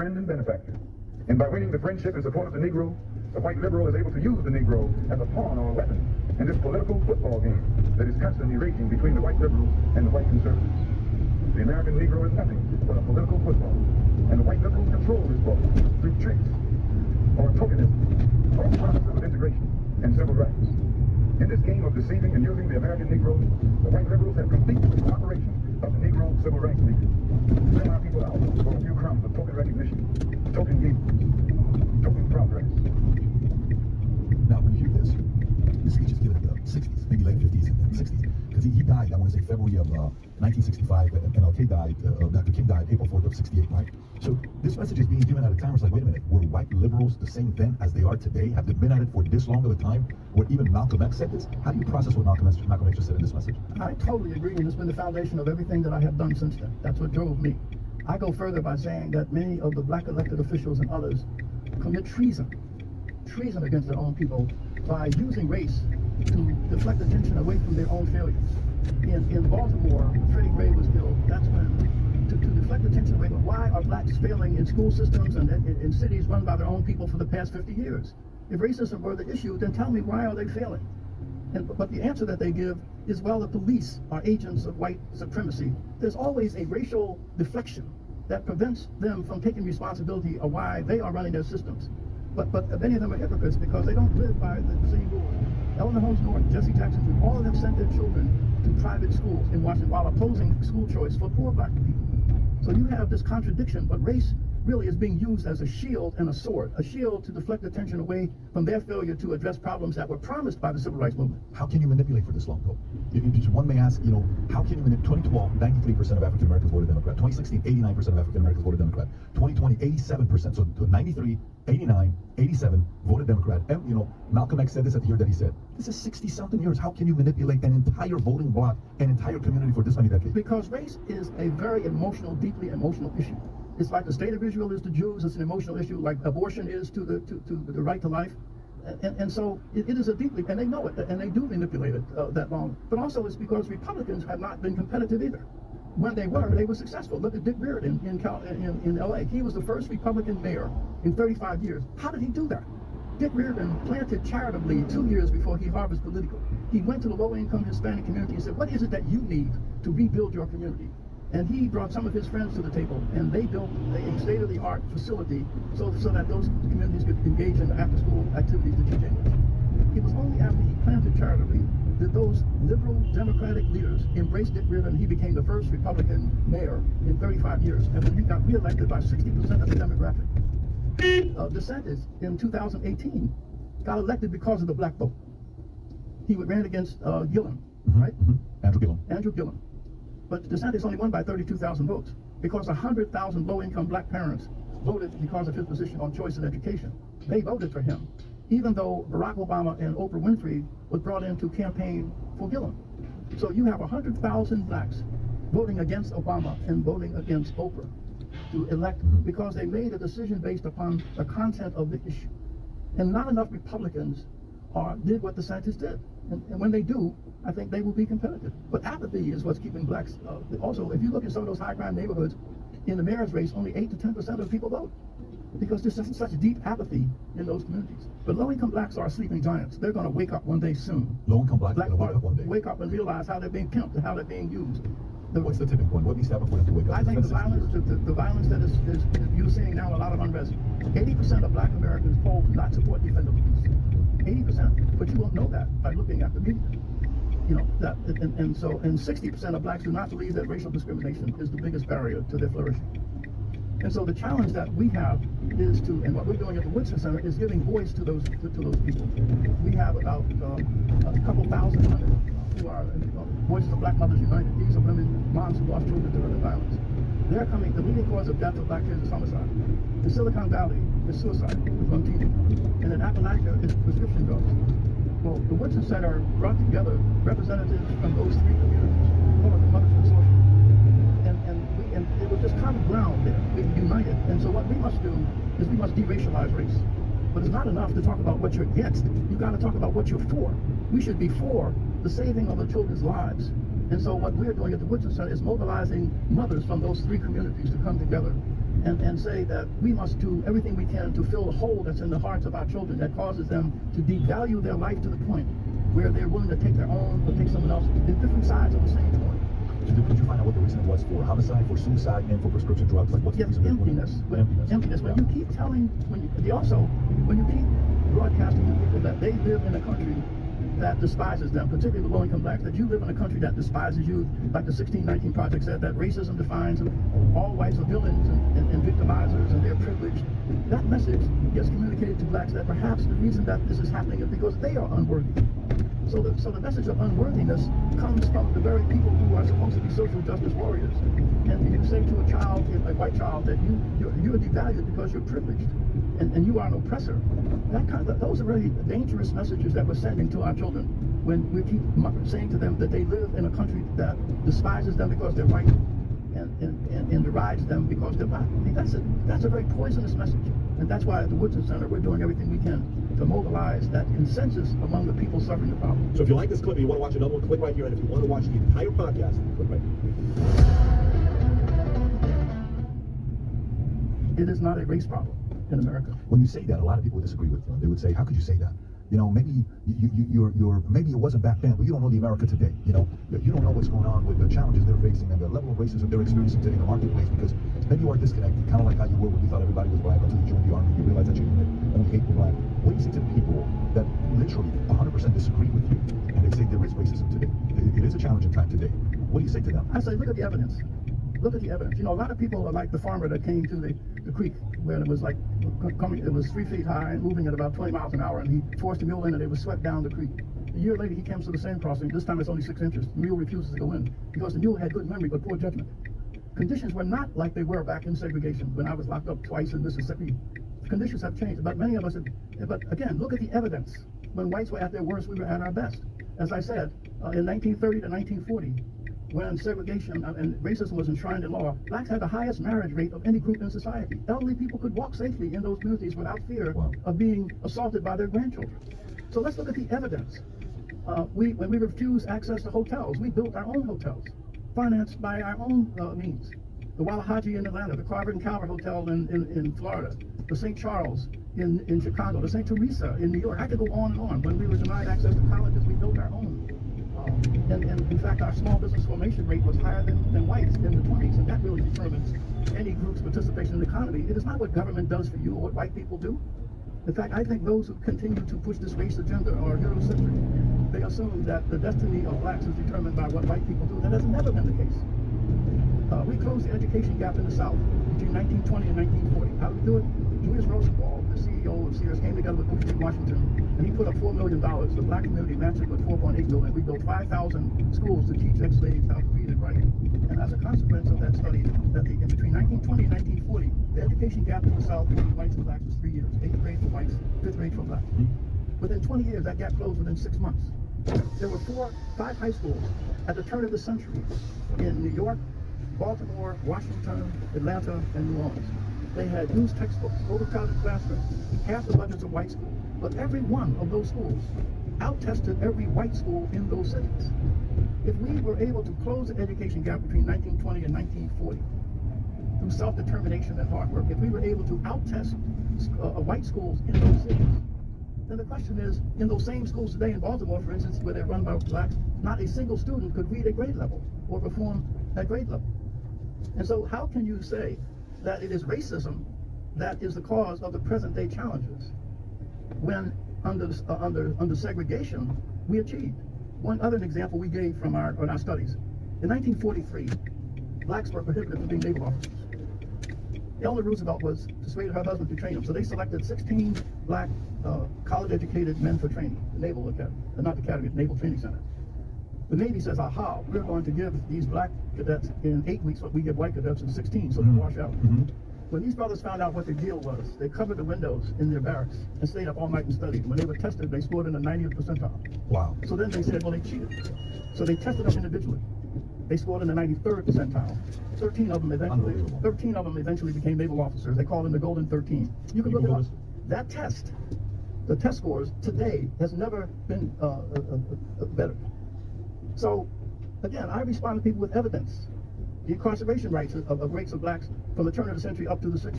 friend and benefactor. And by winning the friendship and support of the Negro, the white liberal is able to use the Negro as a pawn or a weapon in this political football game that is constantly raging between the white liberals and the white conservatives. The American Negro is nothing but a political football, and the white liberals control this ball through tricks or tokenism or promises of integration and civil rights. In this game of deceiving and using the American Negro, the white liberals have complete cooperation of the Negro Civil Rights League. Sell our people out for a few crumbs of token recognition, token gains, token progress. Now, when you hear this speech is given in the 60s, maybe late 50s and 60s, because he died, I want to say February of 1965, and MLK died, Dr. King died April 4th of 68, right? So this message is being given at a time where it's like, wait a minute, were white liberals the same then as they are today? Have they been at it for this long of a time? Where even Malcolm X said this? How do you process what Malcolm X just said in this message? I totally agree, and it's been the foundation of everything that I have done since then. That's what drove me. I go further by saying that many of the black elected officials and others commit treason against their own people by using race to deflect attention away from their own failures. In Baltimore, Freddie Gray was killed. That's when, to deflect attention away from why are blacks failing in school systems and in cities run by their own people for the past 50 years. If racism were the issue, then tell me, why are they failing? But the answer that they give is, well, the police are agents of white supremacy. There's always a racial deflection that prevents them from taking responsibility of why they are running their systems. But many of them are hypocrites because they don't live by the same rules. Eleanor Holmes North, Jesse Jackson, all of them sent their children to private schools in Washington while opposing school choice for poor black people. So you have this contradiction, but race really is being used as a shield and a sword, a shield to deflect attention away from their failure to address problems that were promised by the civil rights movement. How can you manipulate for this long, though? One may ask, how can you manipulate? 2012, 93% of African Americans voted Democrat. 2016, 89% of African Americans voted Democrat. 2020, 87%. So 93, 89, 87 voted Democrat. And, Malcolm X said this at the year that he said, this is 60-something years. How can you manipulate an entire voting bloc, an entire community for this many decades? Because race is a very emotional, deeply emotional issue. It's like the state of Israel is to Jews, it's an emotional issue, like abortion is to the right to life. And so it is a deeply, and they know it, and they do manipulate it that long. But also it's because Republicans have not been competitive either. When they were successful. Look at Dick Reardon in LA. He was the first Republican mayor in 35 years. How did he do that? Dick Reardon planted charitably 2 years before he harvested political. He went to the low-income Hispanic community and said, what is it that you need to rebuild your community? And he brought some of his friends to the table, and they built a state-of-the-art facility so that those communities could engage in after-school activities to teach English. It was only after he planted charitably that those liberal Democratic leaders embraced Dick Reardon. He became the first Republican mayor in 35 years, and when he got reelected by 60% of the demographic. DeSantis in 2018 got elected because of the black vote. He ran against Gillum, right? Andrew Gillum. But DeSantis only won by 32,000 votes because 100,000 low-income black parents voted because of his position on choice in education. They voted for him, even though Barack Obama and Oprah Winfrey was brought in to campaign for Gillum. So you have 100,000 blacks voting against Obama and voting against Oprah to elect because they made a decision based upon the content of the issue. And not enough Republicans did what DeSantis did. And when they do, I think they will be competitive. But apathy is what's keeping blacks. Also, if you look at some of those high crime neighborhoods, in the mayor's race, only 8 to 10% of people vote because there's such deep apathy in those communities. But low-income blacks are sleeping giants. They're going to wake up one day soon. Low-income blacks are going to wake up one day. Wake up and realize how they're being pimped and how they're being used. What's the tipping point? What needs to happen for them to wake up? I think the violence that is you're seeing now, a lot of unrest. 80% of black Americans polled do not support defund the police. 80%, but you won't know that by looking at the media. And 60% of blacks do not believe that racial discrimination is the biggest barrier to their flourishing. And so the challenge that we have is and what we're doing at the Woodson Center is giving voice to those people. We have about a couple thousand women who are Voices of Black Mothers United. These are women, moms who lost children to gun violence. They're coming. The leading cause of death of black kids is homicide. In Silicon Valley, it's suicide with young teenagers. And in Appalachia, it's prescription drugs. Well, the Woodson Center brought together representatives from those 3 communities, called the Mothers Consortium. And it was just common ground there. We united. And so what we must do is we must de-racialize race. But it's not enough to talk about what you're against. You've got to talk about what you're for. We should be for the saving of the children's lives. And so what we're doing at the Woodson Center is mobilizing mothers from those 3 communities to come together and say that we must do everything we can to fill the hole that's in the hearts of our children that causes them to devalue their life to the point where they're willing to take their own or take someone else's. There's different sides of the same coin. So did you find out what the reason was for homicide, for suicide, and for prescription drugs? Like, what's the reason? Emptiness. Emptiness. When you keep telling, when you keep broadcasting to people that they live in a country that despises them, particularly the low-income blacks, that you live in a country that despises you, like the 1619 Project said, that racism defines them, all whites are villains and victimizers and they're privileged. That message gets communicated to blacks that perhaps the reason that this is happening is because they are unworthy. So the message of unworthiness comes from the very people who are supposed to be social justice warriors. And you say to a child, a white child, that you're devalued because you're privileged and you are an oppressor. Those are very dangerous messages that we're sending to our children when we keep saying to them that they live in a country that despises them because they're white and derides them because they're black. I mean, that's a very poisonous message. And that's why at the Woodson Center we're doing everything we can to mobilize that consensus among the people suffering the problem. So if you like this clip and you want to watch another one, click right here. And if you want to watch the entire podcast, click right here. It is not a race problem in America. When you say that, a lot of people would disagree with you. They would say, how could you say that? You know, maybe maybe it wasn't back then, but you don't know the America today. You know, you don't know what's going on with the challenges they're facing and the level of racism they're experiencing today in the marketplace, because maybe you are disconnected, kind of like how you were when you thought everybody was black until you joined the army. You realize that you only hate the black. What do you say to people that literally 100% disagree with you and they say there is racism today? It is a challenging time today. What do you say to them? I say, look at the evidence. Look at the evidence. You know, a lot of people are like the farmer that came to the creek where it was like it was 3 feet high and moving at about 20 miles an hour, and he forced the mule in and it was swept down the creek. A year later, he comes to the same crossing. This time it's only 6 inches. The mule refuses to go in because the mule had good memory but poor judgment. Conditions were not like they were back in segregation when I was locked up twice in Mississippi. Conditions have changed, but many of us but again, look at the evidence. When whites were at their worst, we were at our best. As I said, in 1930 to 1940, when segregation and racism was enshrined in law, blacks had the highest marriage rate of any group in society. Elderly people could walk safely in those communities without fear of being assaulted by their grandchildren. So let's look at the evidence. When we refused access to hotels, we built our own hotels, financed by our own means. The Wallahaji in Atlanta, the Carver and Calvert Hotel in Florida, the St. Charles in Chicago, the St. Teresa in New York. I could go on and on. When we were denied access to colleges, we built our own. And in fact, our small business formation rate was higher than whites in the 20s, and that really determines any group's participation in the economy. It is not what government does for you or what white people do. In fact, I think those who continue to push this race agenda are Eurocentric. They assume that the destiny of blacks is determined by what white people do. That has never been the case. We closed the education gap in the South between 1920 and 1940. How did we do it? Julius Rosenwald, the CEO of Sears, came together with Booker T. Washington, and he put up $4 million. The black community matched it with $4.8 million. We built 5,000 schools to teach ex-slaves how to read and write. And as a consequence of that study, in between 1920 and 1940, the education gap in the South between whites and blacks was 3 years. 8th grade for whites, 5th grade for blacks. Within 20 years, that gap closed within 6 months. There were 5 high schools at the turn of the century in New York, Baltimore, Washington, Atlanta, and New Orleans. They had used textbooks, overcrowded classrooms, half the budgets of white schools. But every one of those schools out-tested every white school in those cities. If we were able to close the education gap between 1920 and 1940 through self-determination and hard work, if we were able to out-test white schools in those cities, then the question is, in those same schools today in Baltimore, for instance, where they're run by blacks, not a single student could read at grade level or perform at grade level. And so how can you say that it is racism that is the cause of the present day challenges when under segregation we achieved? One other example we gave from our studies. In 1943, blacks were prohibited from being naval officers. Eleanor Roosevelt was persuaded her husband to train them, so they selected 16 black college-educated men for training, the Naval Academy, not the Academy, the Naval Training Center. The Navy says, aha, we're going to give these black cadets in 8 weeks what we give white cadets in 16, so they wash out. When these brothers found out what the deal was, they covered the windows in their barracks and stayed up all night and studied. When they were tested, they scored in the 90th percentile. Wow. So then they said, well, they cheated. So they tested them individually. They scored in the 93rd percentile. 13 of them eventually became naval officers. They called them the Golden 13. You can look it up. That test, the test scores today has never been better. So, again, I respond to people with evidence. the incarceration rates of blacks from the turn of the century up to the 60s.